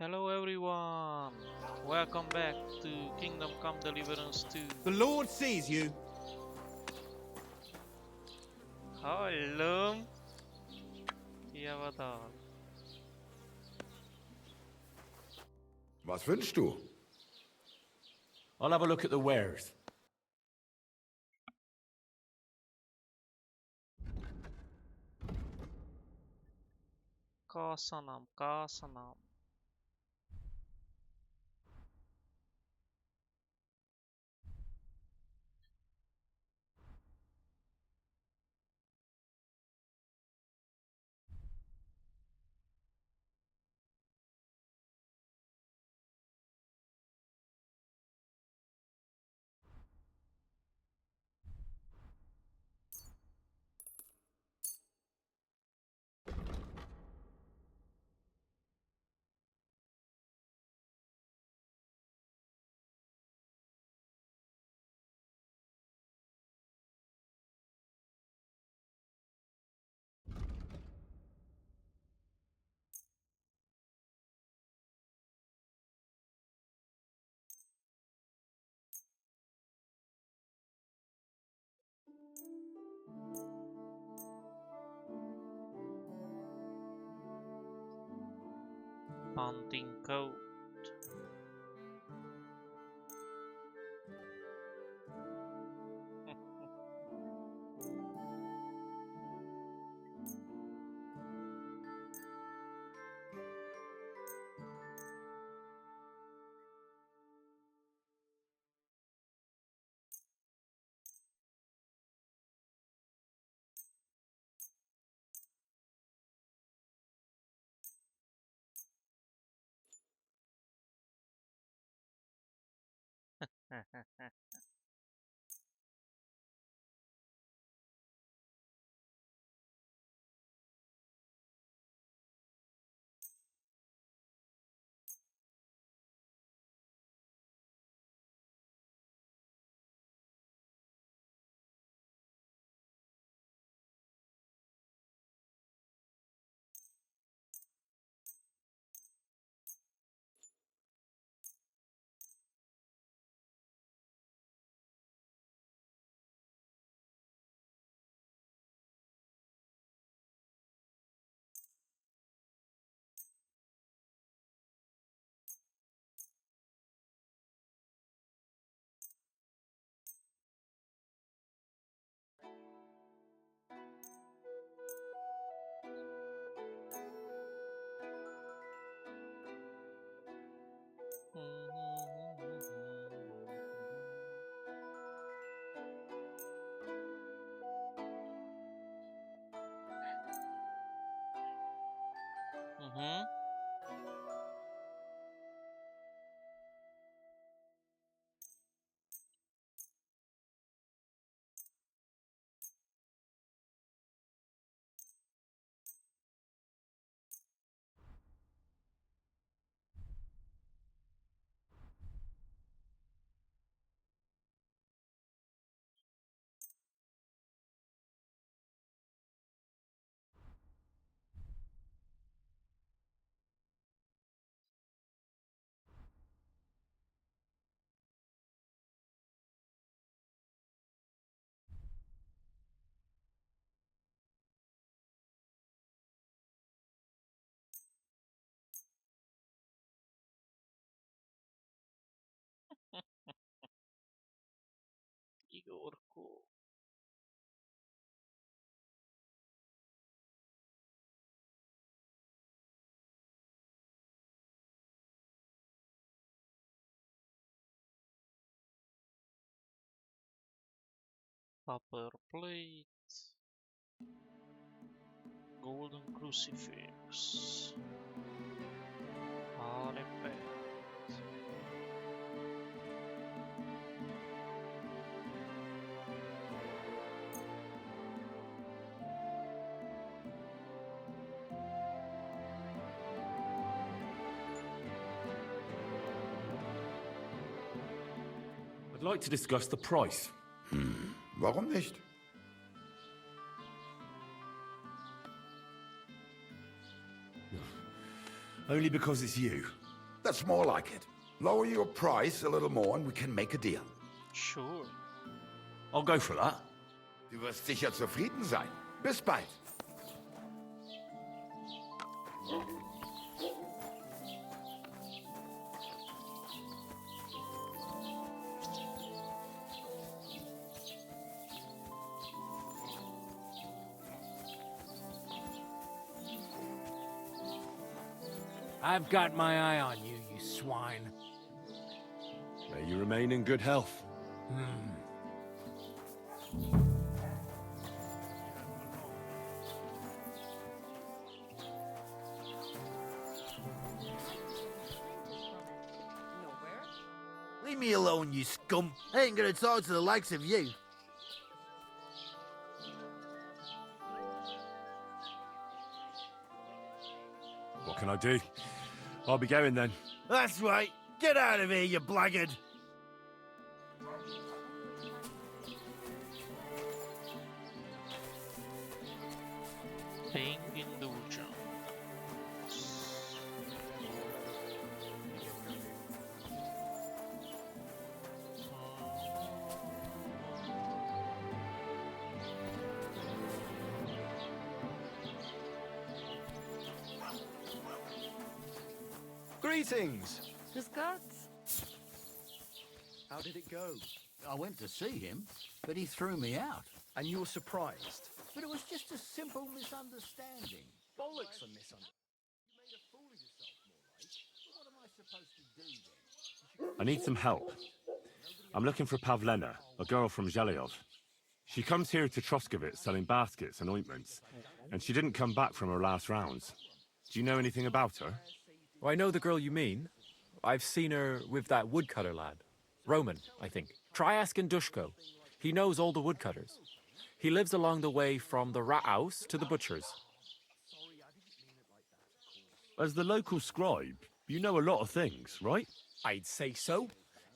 Hello everyone, welcome back to Kingdom Come Deliverance 2. The Lord sees you. Hallo. Ja, wat dan? Was wünschst du? I'll have a look at the wares. Kasanam, kasanam. Hunting coat. Mhm. Igorko. Copper plate. Golden crucifix. Artifact. I'd like to discuss the price. Warum nicht? Only because it's you. That's more like it. Lower your price a little more and we can make a deal. Sure. I'll go for that. Du wirst sicher zufrieden sein. Bis bald. I've got my eye on you, you swine. May you remain in good health. Leave me alone, you scum. I ain't gonna talk to the likes of you. What can I do? I'll be going then. That's right. Get out of here, you blackguard. Paying indulgence. Greetings! Discards? How did it go? I went to see him, but he threw me out. And you were surprised? But it was just a simple misunderstanding. Bollocks on misunderstanding. You made a fool of yourself, more like. But what am I supposed to do then? I need some help. I'm looking for Pavlena, a girl from Zhelyov. She comes here to Troskovitz selling baskets and ointments, and she didn't come back from her last rounds. Do you know anything about her? Oh, I know the girl you mean. I've seen her with that woodcutter lad. Roman, I think. Try asking Dushko. He knows all the woodcutters. He lives along the way from the rat house to the butcher's. As the local scribe, you know a lot of things, right? I'd say so.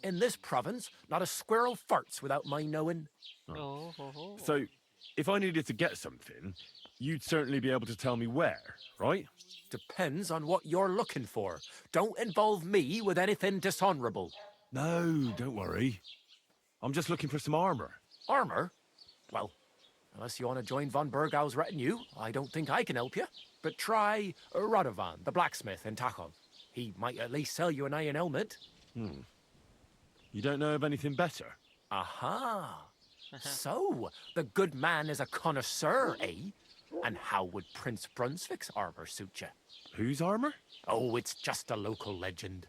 In this province, not a squirrel farts without my knowing. Oh, ho, ho. So, if I needed to get something, you'd certainly be able to tell me where, right? Depends on what you're looking for. Don't involve me with anything dishonorable. No, don't worry. I'm just looking for some armor. Armor? Well, unless you want to join von Bergau's retinue, I don't think I can help you. But try Radovan, the blacksmith in Tachov. He might at least sell you an iron helmet. You don't know of anything better? Aha! So, the good man is a connoisseur, eh? And how would Prince Brunswick's armor suit you? Whose armor? Oh, it's just a local legend.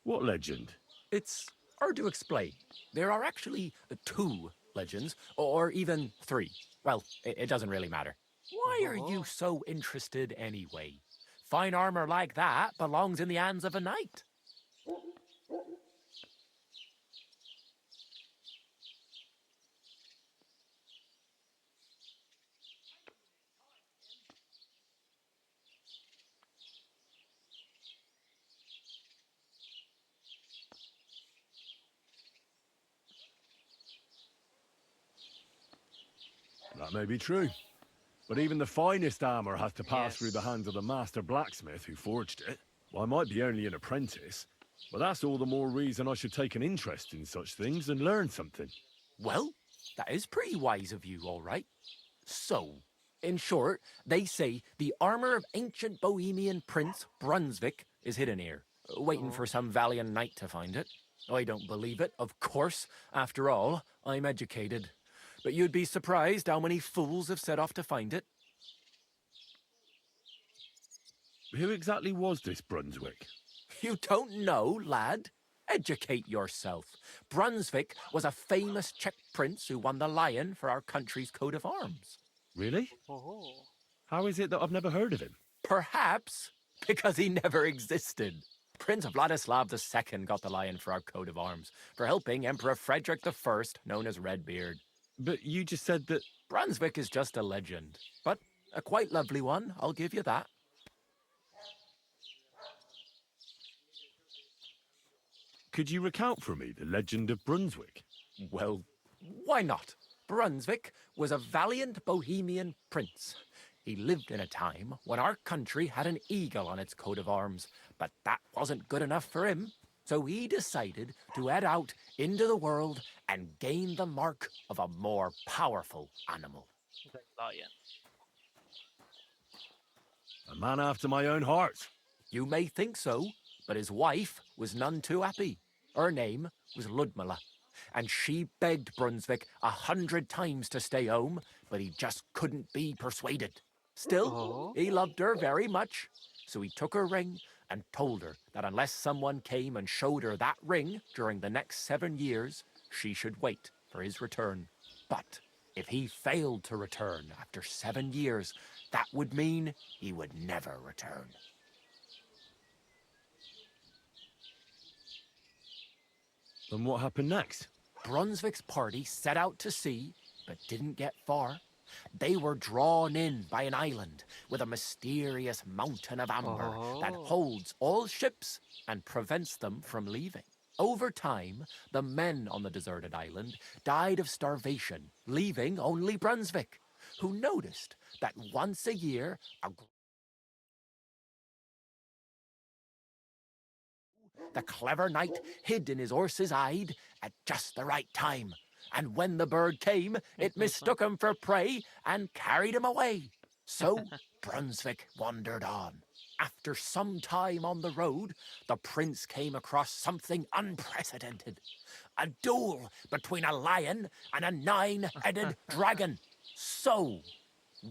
What legend? It's hard to explain. There are actually 2 legends, or even 3. Well, it doesn't really matter. Why are you so interested anyway? Fine armor like that belongs in the hands of a knight. That may be true. But even the finest armor has to pass through the Yes. hands of the master blacksmith who forged it. Well, I might be only an apprentice, but that's all the more reason I should take an interest in such things and learn something. Well, that is pretty wise of you, all right. So, in short, they say the armor of ancient Bohemian Prince Brunswick is hidden here, waiting for some valiant knight to find it. I don't believe it, of course. After all, I'm educated. But you'd be surprised how many fools have set off to find it. Who exactly was this Brunswick? You don't know, lad? Educate yourself. Brunswick was a famous Czech prince who won the lion for our country's coat of arms. Really? Oh. How is it that I've never heard of him? Perhaps because he never existed. Prince Vladislav II got the lion for our coat of arms for helping Emperor Frederick I, known as Redbeard. But you just said that... Brunswick is just a legend, but a quite lovely one, I'll give you that. Could you recount for me the legend of Brunswick? Well, why not? Brunswick was a valiant Bohemian prince. he lived in a time when our country had an eagle on its coat of arms, but that wasn't good enough for him. So he decided to head out into the world and gain the mark of a more powerful animal. The lion. A man after my own heart. You may think so, but his wife was none too happy. Her name was Ludmilla, and she begged Brunswick 100 times to stay home, but he just couldn't be persuaded. Still, he loved her very much, so he took her ring and told her that unless someone came and showed her that ring during the next 7 years, she should wait for his return. But if he failed to return after 7 years, that would mean he would never return. Then what happened next? Brunswick's party set out to sea, but didn't get far. They were drawn in by an island with a mysterious mountain of amber that holds all ships and prevents them from leaving. Over time, the men on the deserted island died of starvation, leaving only Brunswick, who noticed that once a year, the clever knight hid in his horse's hide at just the right time. And when the bird came, it mistook him for prey and carried him away. So Brunswick wandered on. After some time on the road, the prince came across something unprecedented. A duel between a lion and a 9-headed dragon. So,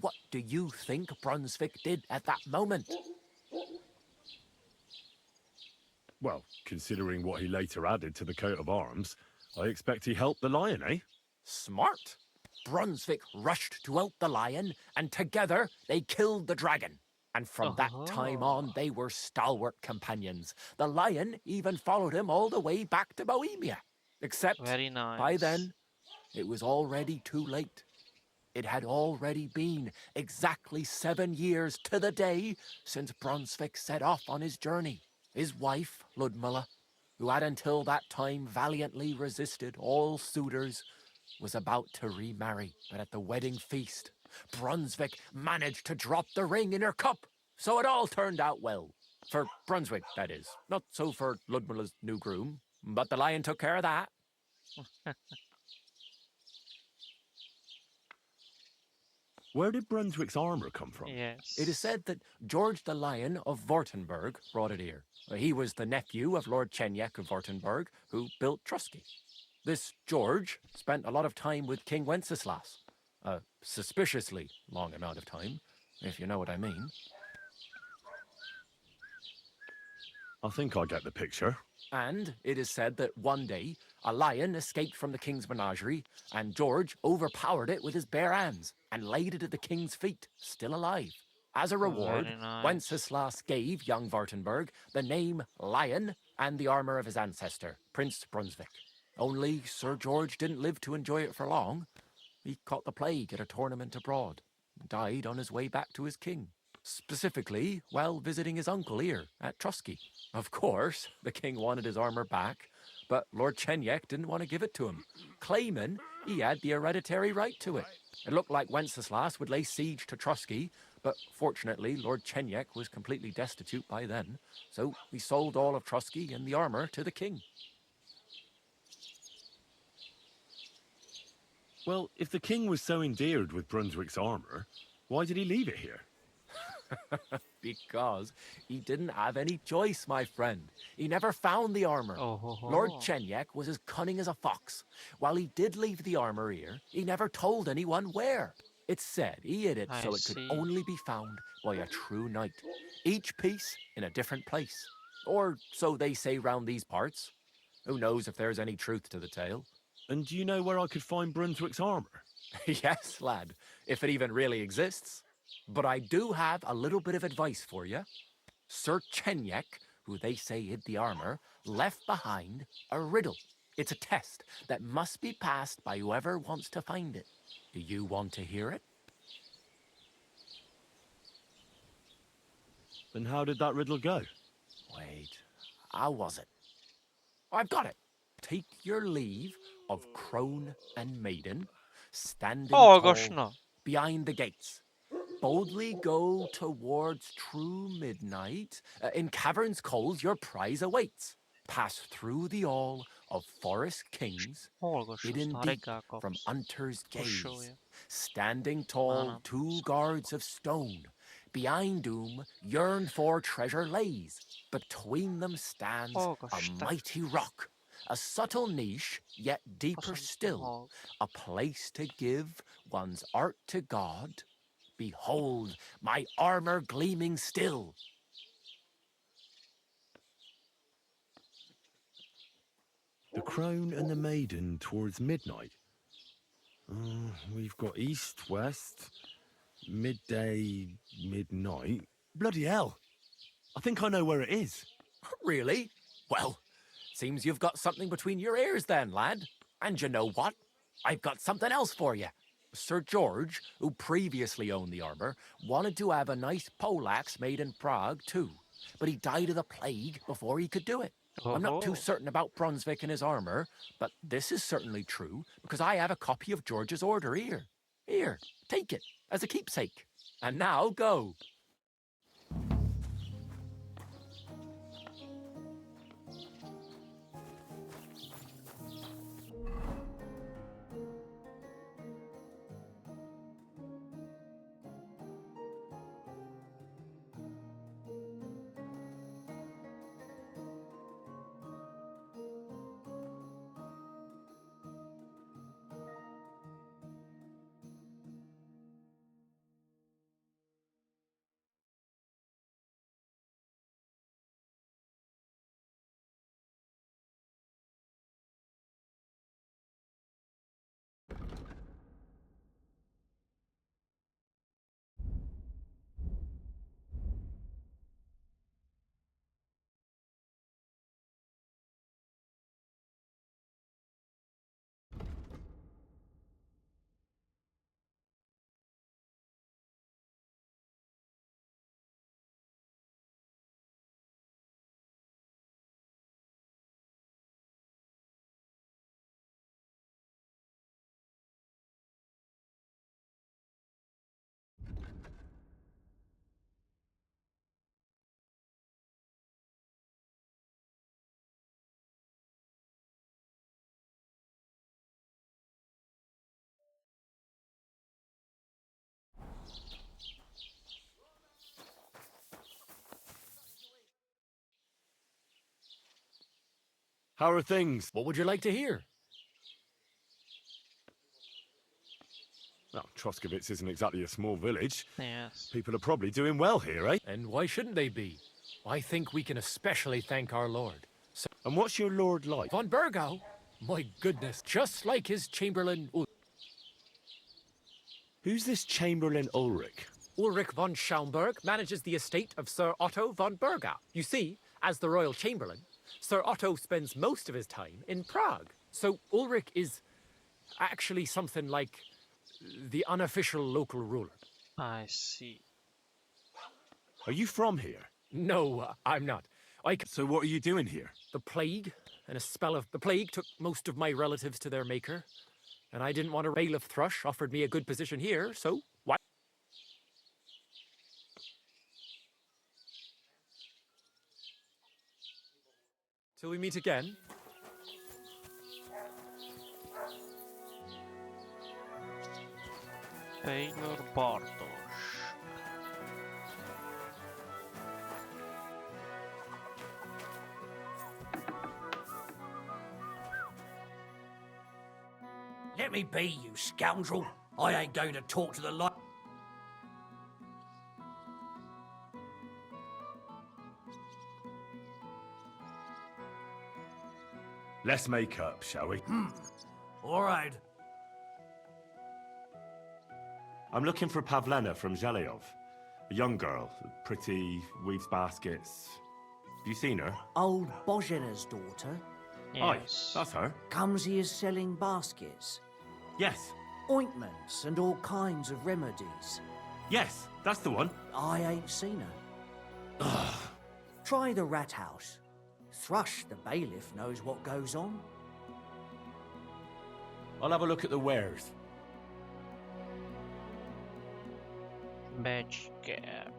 what do you think Brunswick did at that moment? Well, considering what he later added to the coat of arms, I expect he helped the lion, eh? Smart. Brunswick rushed to help the lion, and together they killed the dragon. And from that time on, they were stalwart companions. The lion even followed him all the way back to Bohemia. Except, Very nice. by then, it was already too late. It had already been exactly 7 years to the day since Brunswick set off on his journey. His wife, Ludmilla, who had until that time valiantly resisted all suitors, was about to remarry. But at the wedding feast, Brunswick managed to drop the ring in her cup. So it all turned out well. For Brunswick, that is. Not so for Ludmilla's new groom, but the lion took care of that. Where did Brunswick's armor come from? Yes. It is said that George the Lion of Württemberg brought it here. He was the nephew of Lord Chenjek of Württemberg, who built Trusky. This George spent a lot of time with King Wenceslas. A suspiciously long amount of time, if you know what I mean. I think I get the picture. And it is said that one day, a lion escaped from the king's menagerie, and George overpowered it with his bare hands and laid it at the king's feet, still alive. As a reward, very nice. Wenceslas gave young Württemberg the name Lion and the armor of his ancestor, Prince Brunswick. Only Sir George didn't live to enjoy it for long. He caught the plague at a tournament abroad and died on his way back to his king. Specifically, while visiting his uncle here at Trusky. Of course, the king wanted his armor back, but Lord Chenjek didn't want to give it to him, claiming he had the hereditary right to it. It looked like Wenceslas would lay siege to Trusky, but fortunately Lord Chenjek was completely destitute by then, so he sold all of Trusky and the armor to the king. Well, if the king was so endeared with Brunswick's armor, why did he leave it here? Because he didn't have any choice, my friend. He never found the armor. Lord Chenjek was as cunning as a fox. While he did leave the armor here, he never told anyone where. It's said he hid it so it could only be found by a true knight. Each piece in a different place. Or so they say round these parts. Who knows if there's any truth to the tale? And do you know where I could find Brunswick's armor? Yes, lad, if it even really exists. But I do have a little bit of advice for you. Sir Chenjek, who they say hid the armor, left behind a riddle. It's a test that must be passed by whoever wants to find it. Do you want to hear it? Then how did that riddle go? Wait, how was it? I've got it. Take your leave of crone and maiden, standing Oh gosh, tall no. behind the gates. Boldly go towards true midnight. In caverns cold your prize awaits. Pass through the all of forest kings, hidden deep from hunter's gaze. Standing tall, 2 guards of stone. Behind whom yearn for treasure lays. Between them stands a mighty rock. A subtle niche, yet deeper still. A place to give one's art to God. Behold, my armor gleaming still. The crone and the maiden towards midnight. We've got east, west, midday, midnight. Bloody hell. I think I know where it is. Really? Well, seems you've got something between your ears then, lad. And you know what? I've got something else for you. Sir George, who previously owned the armor, wanted to have a nice poleaxe made in Prague too. But he died of the plague before he could do it. I'm not too certain about Brunswick and his armor, but this is certainly true, because I have a copy of George's order here. Here, take it, as a keepsake. And now, go. How are things? What would you like to hear? Well, Troskovitz isn't exactly a small village. Yes. People are probably doing well here, eh? And why shouldn't they be? I think we can especially thank our Lord. And what's your lord like? Von Burgau? My goodness, just like his Chamberlain Who's this Chamberlain Ulrich? Ulrich von Schaumburg manages the estate of Sir Otto von Burgau. You see, as the royal chamberlain, Sir Otto spends most of his time in Prague. So Ulrich is actually something like the unofficial local ruler. I see. Are you from here? No, I'm not. So what are you doing here? The plague and a spell of the plague took most of my relatives to their maker. And I didn't want a bailiff thrush offered me a good position here, so why? Till we meet again. Taylor Bartosz. Let me be, you scoundrel. I ain't going to talk to the light. Let's make up, shall we? All right. I'm looking for Pavlena from Zhelyov. A young girl, pretty, weaves baskets. Have you seen her? Old Bozhina's daughter Aye, Yes. that's her. comes here selling baskets, Yes, ointments and all kinds of remedies. yes, that's the one. I ain't seen her. Try the rat house. Thrush, the bailiff, knows what goes on. I'll have a look at the wares. Badge cap.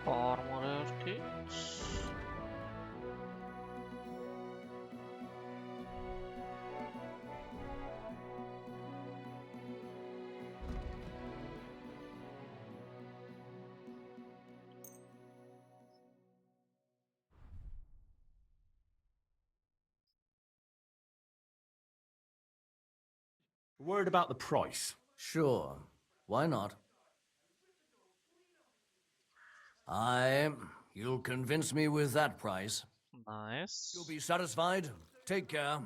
Armor kits. Word about the price. Sure. Why not? You'll convince me with that price. Nice. You'll be satisfied? Take care.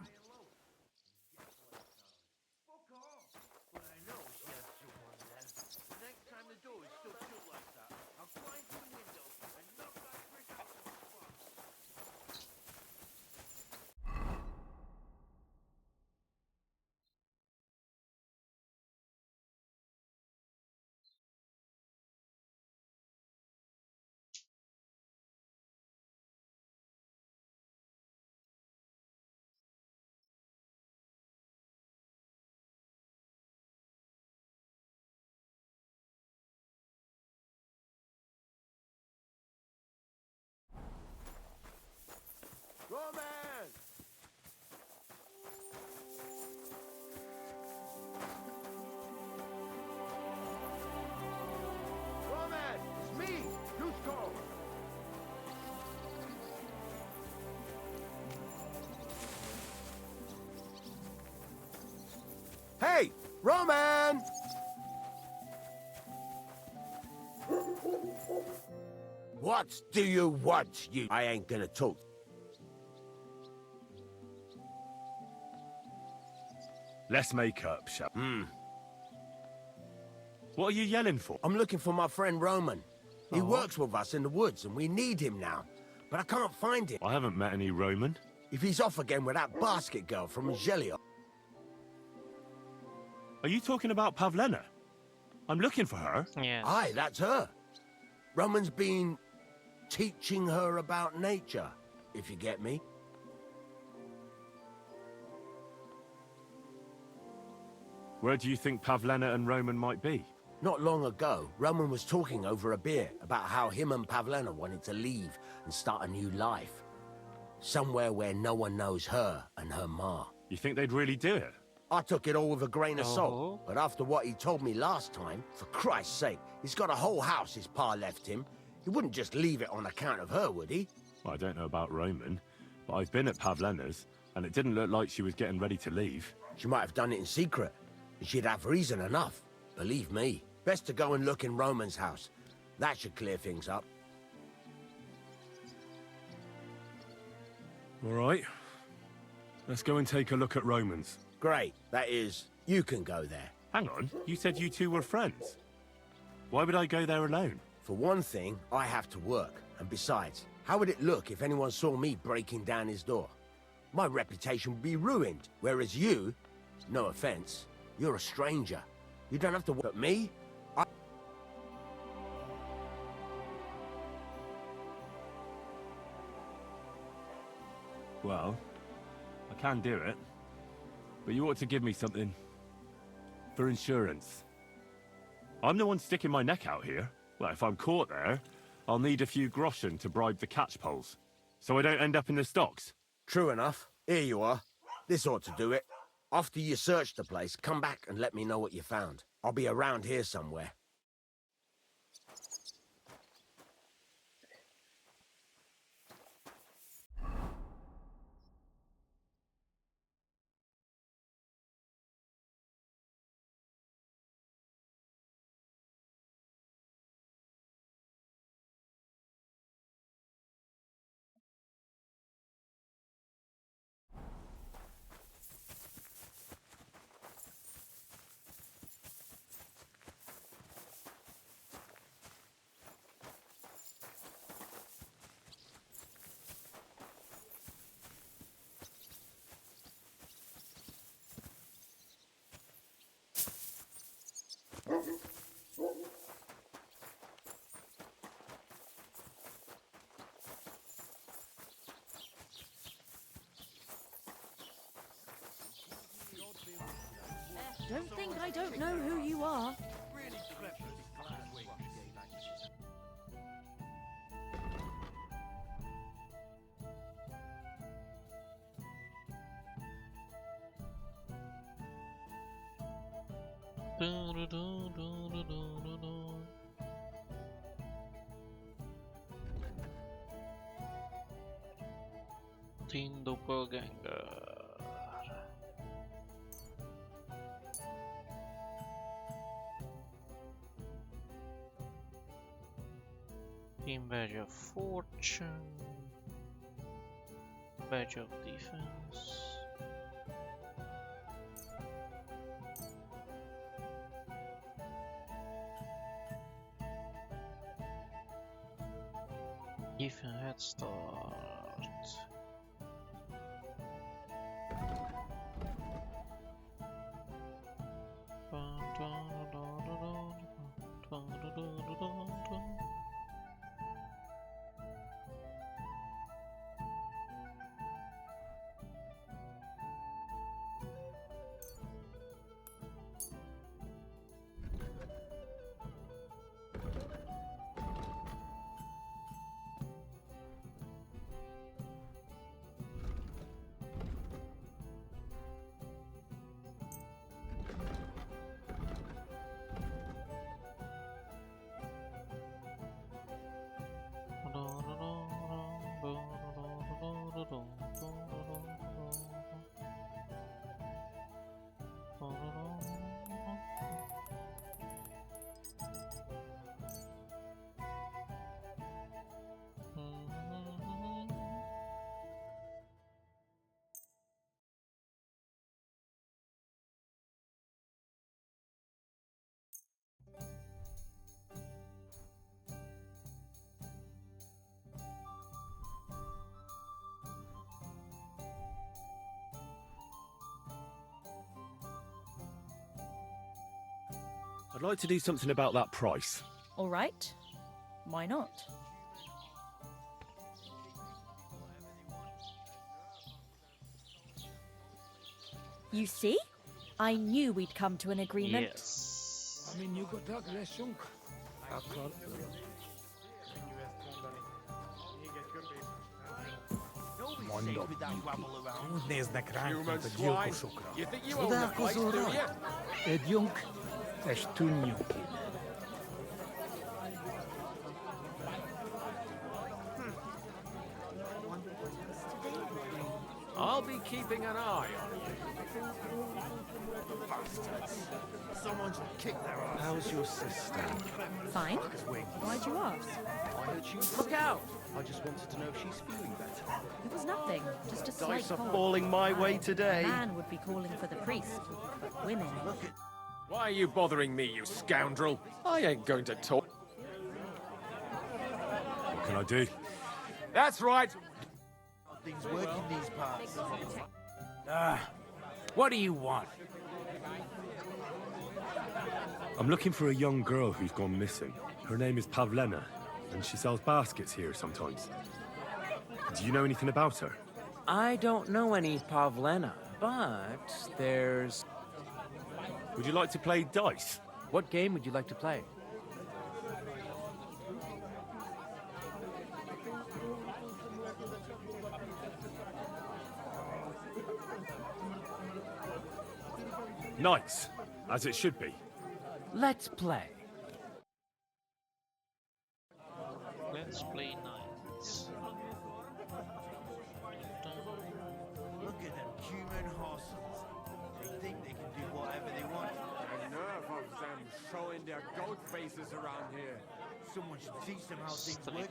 Roman! Roman! It's me, Dusko! Hey! Roman! What do you want, you? I ain't gonna talk. Let's make up, shall What are you yelling for? I'm looking for my friend Roman. He works with us in the woods, and we need him now. But I can't find him. I haven't met any Roman. If he's off again with that basket girl from Gelio. Are you talking about Pavlena? I'm looking for her. Yes. Aye, that's her. Roman's been teaching her about nature, if you get me. Where do you think Pavlena and Roman might be? Not long ago, Roman was talking over a beer about how him and Pavlena wanted to leave and start a new life. Somewhere where no one knows her and her ma. You think they'd really do it? I took it all with a grain of Oh. salt, but after what he told me last time, for Christ's sake, he's got a whole house his pa left him. He wouldn't just leave it on account of her, would he? Well, I don't know about Roman, but I've been at Pavlena's, and it didn't look like she was getting ready to leave. She might have done it in secret, and she'd have reason enough, believe me. Best to go and look in Roman's house. That should clear things up. All right. Let's go and take a look at Roman's. Great, that is, you can go there. Hang on, you said you two were friends. Why would I go there alone? For one thing, I have to work, and besides, how would it look if anyone saw me breaking down his door? My reputation would be ruined, whereas you, no offense, you're a stranger. You don't have to work. But me? Well, I can do it, but you ought to give me something for insurance. I'm the one sticking my neck out here. Well, if I'm caught there, I'll need a few groschen to bribe the catchpoles, so I don't end up in the stocks. True enough. Here you are. This ought to do it. After you search the place, come back and let me know what you found. I'll be around here somewhere. Don't think I don't know who you are. Teen Doppelganger. Team Badge of Fortune. Badge of Defense. Give a head start. I'd like to do something about that price. All right. Why not? You see? I knew we'd come to an agreement. Yes. Néznek ránk, mint a gyilkosokra. Csodálkozol rajta? Együnk, és tűnjünk ki. I'll be keeping an eye on you. Bastards. Someone should kick their ass. How's your sister? Fine. Why'd you ask? I heard she was... Look out! I just wanted to know if she's feeling better. It was nothing. Just a slight Dice are cold. falling my way today. A man would be calling for the priest, but women. Why are you bothering me, you scoundrel? I ain't going to talk. What can I do? That's right. Things work in these parts. What do you want? I'm looking for a young girl who's gone missing. Her name is Pavlena, and she sells baskets here sometimes. Do you know anything about her? I don't know any Pavlena, but there's... Would you like to play dice? What game would you like to play? Nice, as it should be. Let's play. Let's play knights. Look at them human horses. They think they can do whatever they want. The nerve of them showing their goat faces around here. Someone should teach them how things Street work